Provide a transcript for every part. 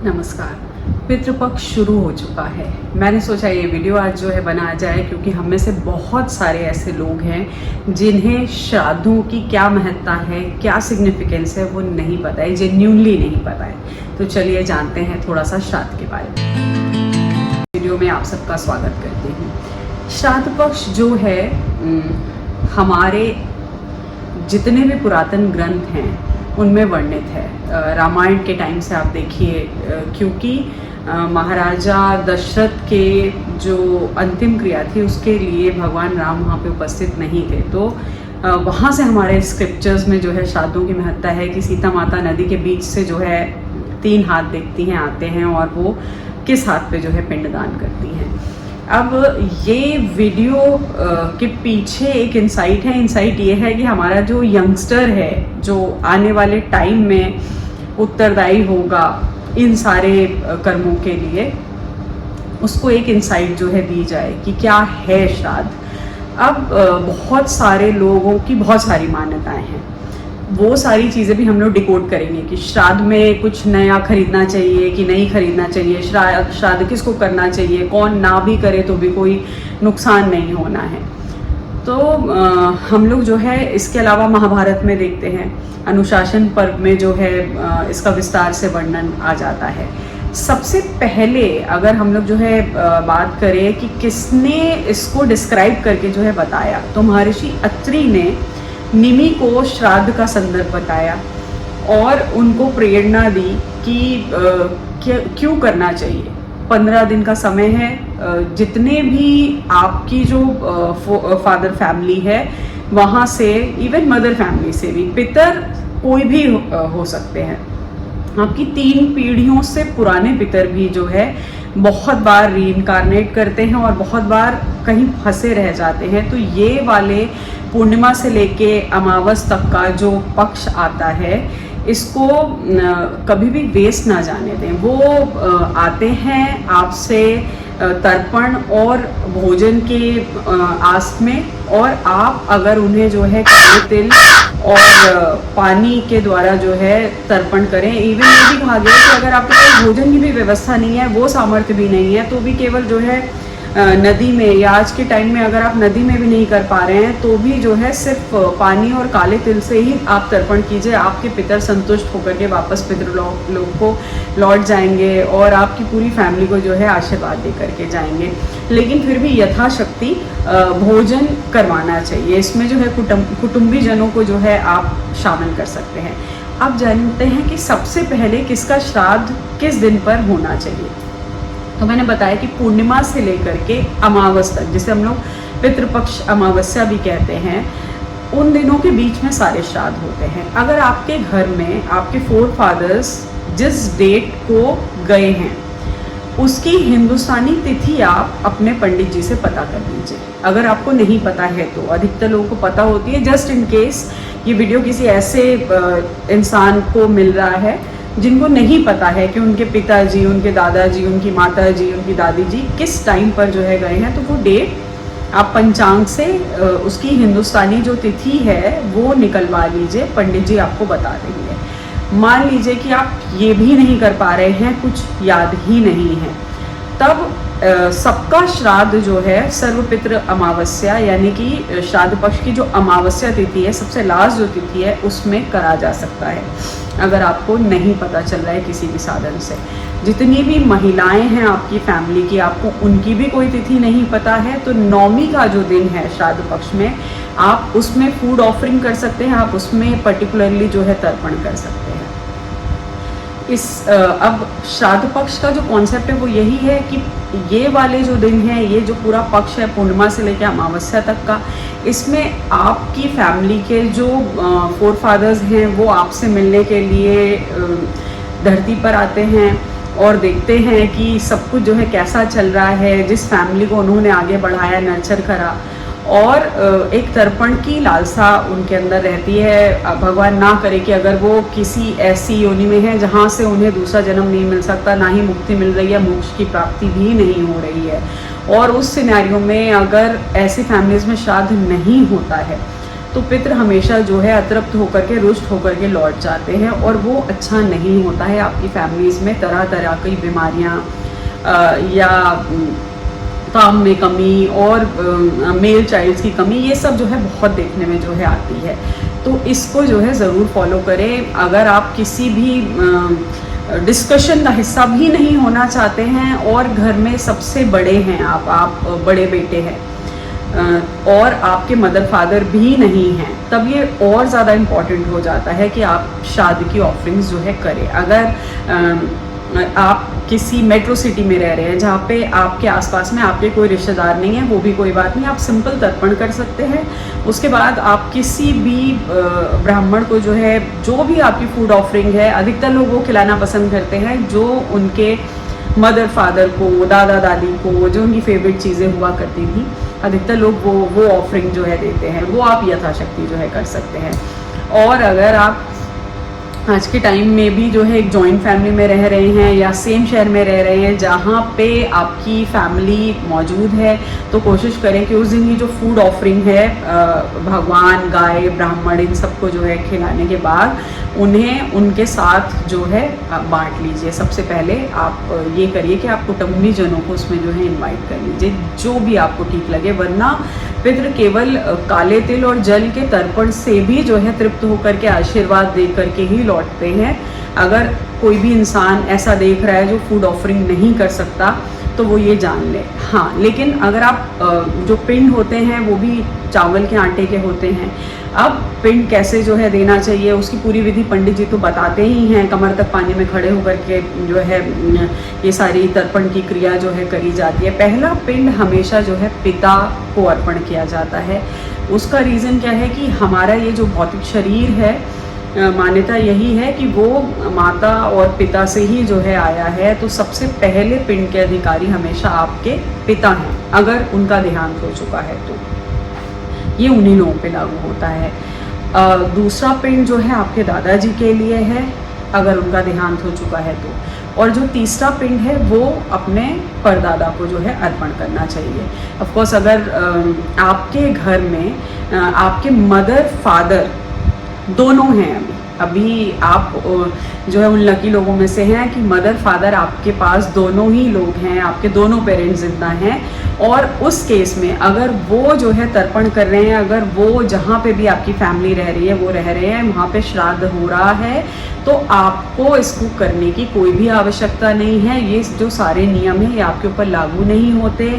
नमस्कार। पितृपक्ष शुरू हो चुका है। मैंने सोचा ये वीडियो आज जो है बनाया जाए क्योंकि हम में से बहुत सारे ऐसे लोग हैं जिन्हें श्राद्धों की क्या महत्ता है, क्या सिग्निफिकेंस है वो नहीं पता है, जेन्युइनली नहीं पता है। तो चलिए जानते हैं थोड़ा सा श्राद्ध के बारे में। वीडियो में आप सबका स्वागत करती हूँ। श्राद्ध पक्ष जो है हमारे जितने भी पुरातन ग्रंथ हैं उनमें वर्णित है। रामायण के टाइम से आप देखिए, क्योंकि महाराजा दशरथ के जो अंतिम क्रिया थी उसके लिए भगवान राम वहाँ पे उपस्थित नहीं थे, तो वहाँ से हमारे स्क्रिप्चर्स में जो है श्राद्धों की महत्ता है कि सीता माता नदी के बीच से जो है 3 हाथ देखती हैं, आते हैं और वो किस हाथ पे जो है पिंडदान करती हैं। अब ये वीडियो के पीछे एक इंसाइट है। इंसाइट ये है कि हमारा जो यंगस्टर है जो आने वाले टाइम में उत्तरदायी होगा इन सारे कर्मों के लिए, उसको एक इंसाइट जो है दी जाए कि क्या है श्राद्ध। अब बहुत सारे लोगों की बहुत सारी मान्यताएं हैं, वो सारी चीज़ें भी हम लोग डिकोड करेंगे कि श्राद्ध में कुछ नया खरीदना चाहिए कि नहीं खरीदना चाहिए, श्राद्ध किसको करना चाहिए, कौन ना भी करे तो भी कोई नुकसान नहीं होना है। तो हम लोग जो है इसके अलावा महाभारत में देखते हैं, अनुशासन पर्व में जो है इसका विस्तार से वर्णन आ जाता है। सबसे पहले अगर हम लोग जो है बात करें कि किसने इसको डिस्क्राइब करके जो है बताया, तो महर्षि अत्रि ने निमि को श्राद्ध का संदर्भ बताया और उनको प्रेरणा दी कि क्यों करना चाहिए। 15 दिन का समय है, जितने भी आपकी जो फादर फैमिली है वहाँ से, इवन मदर फैमिली से भी, पितर कोई भी हो सकते हैं। आपकी 3 पीढ़ियों से पुराने पितर भी जो है बहुत बार रीइंकारनेट करते हैं और बहुत बार कहीं फंसे रह जाते हैं। तो ये वाले पूर्णिमा से लेके अमावस तक का जो पक्ष आता है, इसको कभी भी वेस्ट ना जाने दें। वो आते हैं आपसे तर्पण और भोजन के आस में, और आप अगर उन्हें जो है काले तिल और पानी के द्वारा जो है तर्पण करें। इवन ये भी कहा गया कि अगर आपके पास भोजन की भी व्यवस्था नहीं है, वो सामर्थ्य भी नहीं है, तो भी केवल जो है नदी में, या आज के टाइम में अगर आप नदी में भी नहीं कर पा रहे हैं तो भी जो है सिर्फ पानी और काले तिल से ही आप तर्पण कीजिए। आपके पितर संतुष्ट होकर के वापस पितृलोक को लौट जाएंगे और आपकी पूरी फैमिली को जो है आशीर्वाद दे करके जाएंगे। लेकिन फिर भी यथाशक्ति भोजन करवाना चाहिए। इसमें जो है कुटुंबी जनों को जो है आप शामिल कर सकते हैं। अब जानते हैं कि सबसे पहले किसका श्राद्ध किस दिन पर होना चाहिए। तो मैंने बताया कि पूर्णिमा से लेकर के अमावस तक, जिसे हम लोग पितृपक्ष अमावस्या भी कहते हैं, उन दिनों के बीच में सारे श्राद्ध होते हैं। अगर आपके घर में आपके फोरफादर्स जिस डेट को गए हैं उसकी हिंदुस्तानी तिथि आप अपने पंडित जी से पता कर लीजिए। अगर आपको नहीं पता है तो अधिकतर लोगों को पता होती है। जस्ट इन केस ये वीडियो किसी ऐसे इंसान को मिल रहा है जिनको नहीं पता है कि उनके पिताजी, उनके दादाजी, उनकी माताजी, उनकी दादी जी किस टाइम पर जो है गए हैं, तो वो डेट आप पंचांग से उसकी हिंदुस्तानी जो तिथि है वो निकलवा लीजिए, पंडित जी आपको बता देंगे। मान लीजिए कि आप ये भी नहीं कर पा रहे हैं, कुछ याद ही नहीं है, तब सबका श्राद्ध जो है सर्वपितृ अमावस्या, यानी कि श्राद्ध पक्ष की जो अमावस्या तिथि है, सबसे लास्ट जो तिथि है, उसमें करा जा सकता है अगर आपको नहीं पता चल रहा है किसी भी साधन से। जितनी भी महिलाएं हैं आपकी फैमिली की, आपको उनकी भी कोई तिथि नहीं पता है, तो नौमी का जो दिन है श्राद्ध पक्ष में, आप उसमें फूड ऑफरिंग कर सकते हैं, आप उसमें पर्टिकुलरली जो है तर्पण कर सकते हैं। अब श्राद्ध पक्ष का जो कॉन्सेप्ट है वो यही है कि ये वाले जो दिन हैं, ये जो पूरा पक्ष है पूर्णिमा से लेकर अमावस्या तक का, इसमें आपकी फैमिली के जो फोरफादर्स हैं वो आपसे मिलने के लिए धरती पर आते हैं और देखते हैं कि सब कुछ जो है कैसा चल रहा है, जिस फैमिली को उन्होंने आगे बढ़ाया, नर्चर करा, और एक तर्पण की लालसा उनके अंदर रहती है। भगवान ना करे कि अगर वो किसी ऐसी योनि में है जहाँ से उन्हें दूसरा जन्म नहीं मिल सकता, ना ही मुक्ति मिल रही है, मोक्ष की प्राप्ति भी नहीं हो रही है, और उस सिनेरियो में अगर ऐसी फैमिलीज़ में श्राद्ध नहीं होता है तो पितृ हमेशा जो है अतृप्त होकर के, रुष्ट होकर के लौट जाते हैं, और वो अच्छा नहीं होता है। आपकी फैमिलीज़ में तरह तरह की बीमारियाँ या काम में कमी और मेल चाइल्ड्स की कमी, ये सब जो है बहुत देखने में जो है आती है। तो इसको जो है ज़रूर फॉलो करें। अगर आप किसी भी डिस्कशन का हिस्सा भी नहीं होना चाहते हैं और घर में सबसे बड़े हैं आप बड़े बेटे हैं और आपके मदर फादर भी नहीं हैं, तब ये और ज़्यादा इम्पॉर्टेंट हो जाता है कि आप शादी की ऑफरिंग्स जो है करें। अगर आप किसी मेट्रो सिटी में रह रहे हैं जहाँ पे आपके आसपास में आपके कोई रिश्तेदार नहीं है, वो भी कोई बात नहीं, आप सिंपल तर्पण कर सकते हैं। उसके बाद आप किसी भी ब्राह्मण को जो है, जो भी आपकी फूड ऑफरिंग है, अधिकतर लोग वो खिलाना पसंद करते हैं जो उनके मदर फादर को, दादा दादी को, जो उनकी फेवरेट चीज़ें हुआ करती थी, अधिकतर लोग वो ऑफरिंग जो है देते हैं। वो आप यथाशक्ति जो है कर सकते हैं। और अगर आप आज के टाइम में भी जो है एक जॉइंट फैमिली में रह रहे हैं या सेम शहर में रह रहे हैं जहाँ पे आपकी फैमिली मौजूद है, तो कोशिश करें कि उस दिन की जो फूड ऑफरिंग है, भगवान, गाय, ब्राह्मण, इन सबको जो है खिलाने के बाद उन्हें उनके साथ जो है बांट लीजिए। सबसे पहले आप ये करिए कि आप कुटुंबीजनों को उसमें जो है इनवाइट कर लीजिए, जो भी आपको ठीक लगे। वरना पितृ केवल काले तिल और जल के तर्पण से भी जो है तृप्त होकर के आशीर्वाद दे करके ही लौटते हैं। अगर कोई भी इंसान ऐसा देख रहा है जो फूड ऑफरिंग नहीं कर सकता, तो वो ये जान ले। हाँ, लेकिन अगर आप जो पिंड होते हैं वो भी चावल के आटे के होते हैं। अब पिंड कैसे जो है देना चाहिए, उसकी पूरी विधि पंडित जी तो बताते ही हैं। कमर तक पानी में खड़े होकर के जो है ये सारी तर्पण की क्रिया जो है करी जाती है। पहला पिंड हमेशा जो है पिता को अर्पण किया जाता है। उसका रीज़न क्या है कि हमारा ये जो भौतिक शरीर है, मान्यता यही है कि वो माता और पिता से ही जो है आया है। तो सबसे पहले पिंड के अधिकारी हमेशा आपके पिता हैं, अगर उनका देहांत हो चुका है तो ये उन्हीं लोगों पे लागू होता है। दूसरा पिंड जो है आपके दादाजी के लिए है, अगर उनका देहांत हो चुका है तो। और जो तीसरा पिंड है वो अपने परदादा को जो है अर्पण करना चाहिए। ऑफ कोर्स अगर आपके घर में आपके मदर फादर दोनों हैं, अभी आप जो है उन लकी लोगों में से हैं कि मदर फादर आपके पास दोनों ही लोग हैं, आपके दोनों पेरेंट्स जिंदा हैं, और उस केस में अगर वो जो है तर्पण कर रहे हैं, अगर वो जहाँ पे भी आपकी फैमिली रह रही है वो रह रहे हैं, वहाँ पे श्राद्ध हो रहा है, तो आपको इसको करने की कोई भी आवश्यकता नहीं है। ये जो सारे नियम हैं ये आपके ऊपर लागू नहीं होते।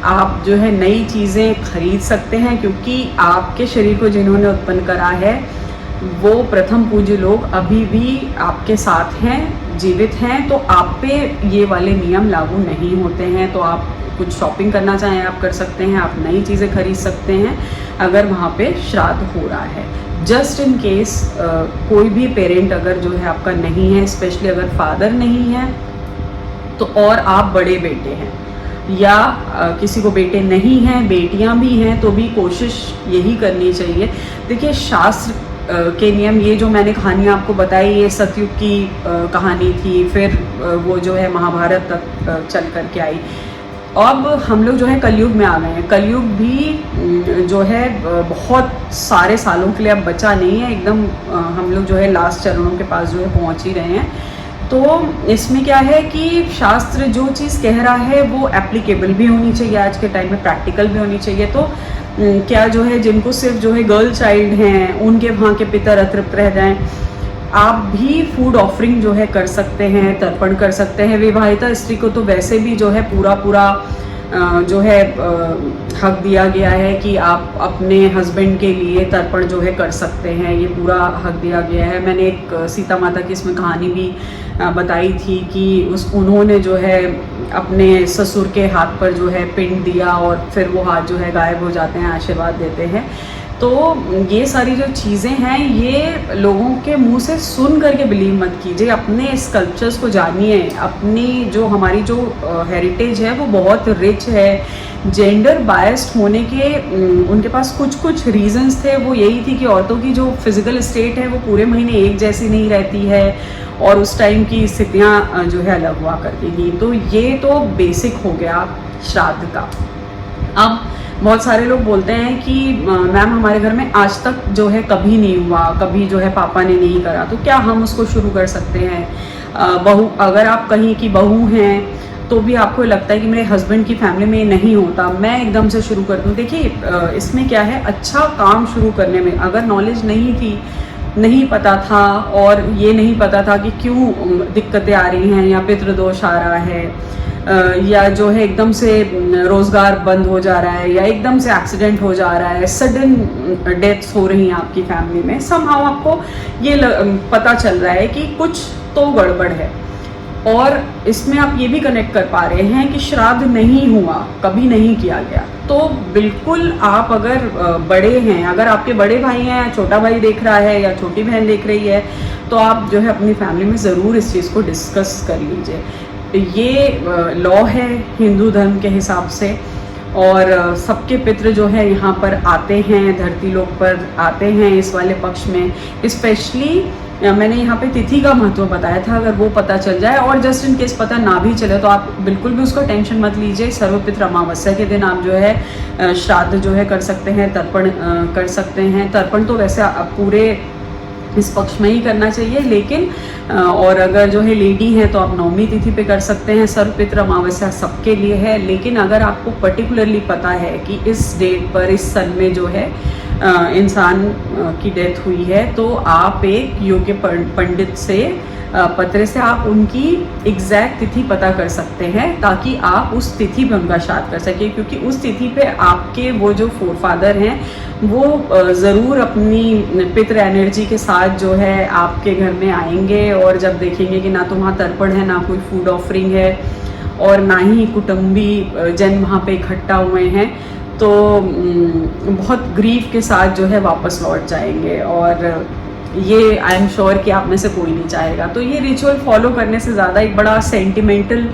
आप जो है नई चीज़ें खरीद सकते हैं, क्योंकि आपके शरीर को जिन्होंने उत्पन्न करा है वो प्रथम पूज्य लोग अभी भी आपके साथ हैं, जीवित हैं, तो आप पे ये वाले नियम लागू नहीं होते हैं। तो आप कुछ शॉपिंग करना चाहें आप कर सकते हैं, आप नई चीज़ें खरीद सकते हैं अगर वहाँ पे श्राद्ध हो रहा है। जस्ट इन केस कोई भी पेरेंट अगर जो है आपका नहीं है, स्पेशली अगर फादर नहीं है तो, और आप बड़े बेटे हैं या किसी को बेटे नहीं हैं, बेटियां भी हैं, तो भी कोशिश यही करनी चाहिए। देखिए, शास्त्र के नियम, ये जो मैंने कहानी आपको बताई, ये सतयुग की कहानी थी, फिर वो जो है महाभारत तक चल कर के आई। अब हम लोग जो है कलयुग में आ गए हैं। कलयुग भी जो है बहुत सारे सालों के लिए अब बचा नहीं है, एकदम हम लोग जो है लास्ट चरणों के पास जो है पहुंच ही रहे हैं। तो इसमें क्या है कि शास्त्र जो चीज़ कह रहा है वो एप्लीकेबल भी होनी चाहिए, आज के टाइम में प्रैक्टिकल भी होनी चाहिए। तो क्या जो है जिनको सिर्फ जो है गर्ल चाइल्ड हैं उनके वहाँ के पितर अतृप्त रह जाएं, आप भी फूड ऑफरिंग जो है कर सकते हैं, तर्पण कर सकते हैं। विवाहिता स्त्री को तो वैसे भी जो है पूरा जो है हक दिया गया है कि आप अपने हस्बैंड के लिए तर्पण जो है कर सकते हैं, ये पूरा हक दिया गया है। मैंने एक सीता माता की इसमें कहानी भी बताई थी कि उन्होंने जो है अपने ससुर के हाथ पर जो है पिंड दिया और फिर वो हाथ जो है गायब हो जाते हैं, आशीर्वाद देते हैं। तो ये सारी जो चीज़ें हैं ये लोगों के मुंह से सुन करके बिलीव मत कीजिए, अपने स्कल्पचर्स को जानिए। अपनी जो हमारी जो हेरिटेज है वो बहुत रिच है। जेंडर बायस्ड होने के उनके पास कुछ रीजंस थे, वो यही थी कि औरतों की जो फिजिकल स्टेट है वो पूरे महीने एक जैसी नहीं रहती है और उस टाइम की स्थितियाँ जो है अलग हुआ करती थी। तो ये तो बेसिक हो गया श्राद्ध का। अब बहुत सारे लोग बोलते हैं कि मैम हमारे घर में आज तक जो है कभी नहीं हुआ, कभी जो है पापा ने नहीं करा, तो क्या हम उसको शुरू कर सकते हैं? बहू, अगर आप कहीं की बहू हैं तो भी आपको लगता है कि मेरे हस्बैंड की फैमिली में नहीं होता, मैं एकदम से शुरू कर दूँ। देखिए इसमें क्या है, अच्छा काम शुरू करने में अगर नॉलेज नहीं थी, नहीं पता था और ये नहीं पता था कि क्यों दिक्कतें आ रही हैं या पितृदोष आ रहा है या जो है एकदम से रोज़गार बंद हो जा रहा है या एकदम से एक्सीडेंट हो जा रहा है, सडन डेथ्स हो रही हैं आपकी फैमिली में, समहाउ आपको ये पता चल रहा है कि कुछ तो गड़बड़ है, और इसमें आप ये भी कनेक्ट कर पा रहे हैं कि श्राद्ध नहीं हुआ, कभी नहीं किया गया, तो बिल्कुल आप अगर बड़े हैं, अगर आपके बड़े भाई हैं, छोटा भाई देख रहा है या छोटी बहन देख रही है, तो आप जो है अपनी फैमिली में ज़रूर इस चीज़ को डिस्कस कर लीजिए। ये लॉ है हिंदू धर्म के हिसाब से, और सबके पितृ जो है यहाँ पर आते हैं, धरती लोक पर आते हैं इस वाले पक्ष में। स्पेशली मैंने यहाँ पे तिथि का महत्व बताया था, अगर वो पता चल जाए और जस्ट इन केस पता ना भी चले तो आप बिल्कुल भी उसका टेंशन मत लीजिए। सर्वपितृ अमावस्या के दिन आप जो है श्राद्ध जो है कर सकते हैं, तर्पण कर सकते हैं। तर्पण तो वैसे आप पूरे इस पक्ष में ही करना चाहिए, लेकिन और अगर जो है लेडी है तो आप नवमी तिथि पे कर सकते हैं। सर्वपितृ अमावस्या सबके लिए है, लेकिन अगर आपको पर्टिकुलरली पता है कि इस डेट पर इस सन में जो है इंसान की डेथ हुई है, तो आप एक योग्य पंडित से पत्र से आप उनकी एग्जैक्ट तिथि पता कर सकते हैं, ताकि आप उस तिथि पे उनका श्राद्ध कर सकें, क्योंकि उस तिथि पे आपके वो जो फोरफादर हैं वो ज़रूर अपनी पितृ एनर्जी के साथ जो है आपके घर में आएंगे, और जब देखेंगे कि ना तो वहाँ तर्पण है, ना कोई फूड ऑफरिंग है, और ना ही कुटुंबी जन वहाँ पे इकट्ठा हुए हैं, तो बहुत ग्रीफ के साथ जो है वापस लौट जाएंगे। और ये आई एम श्योर कि आप में से कोई नहीं चाहेगा। तो ये रिचुअल फॉलो करने से ज़्यादा एक बड़ा सेंटिमेंटल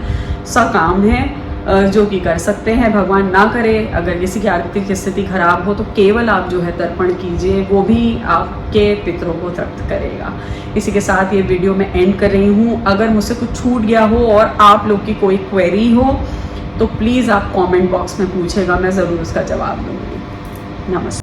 सा काम है जो कि कर सकते हैं। भगवान ना करे अगर किसी की आर्थिक स्थिति खराब हो तो केवल आप जो है तर्पण कीजिए, वो भी आपके पितरों को तृप्त करेगा। इसी के साथ ये वीडियो मैं एंड कर रही हूँ। अगर मुझसे कुछ छूट गया हो और आप लोग की कोई क्वेरी हो तो प्लीज़ आप कमेंट बॉक्स में पूछेगा, मैं ज़रूर उसका जवाब दूँगी। नमस्ते।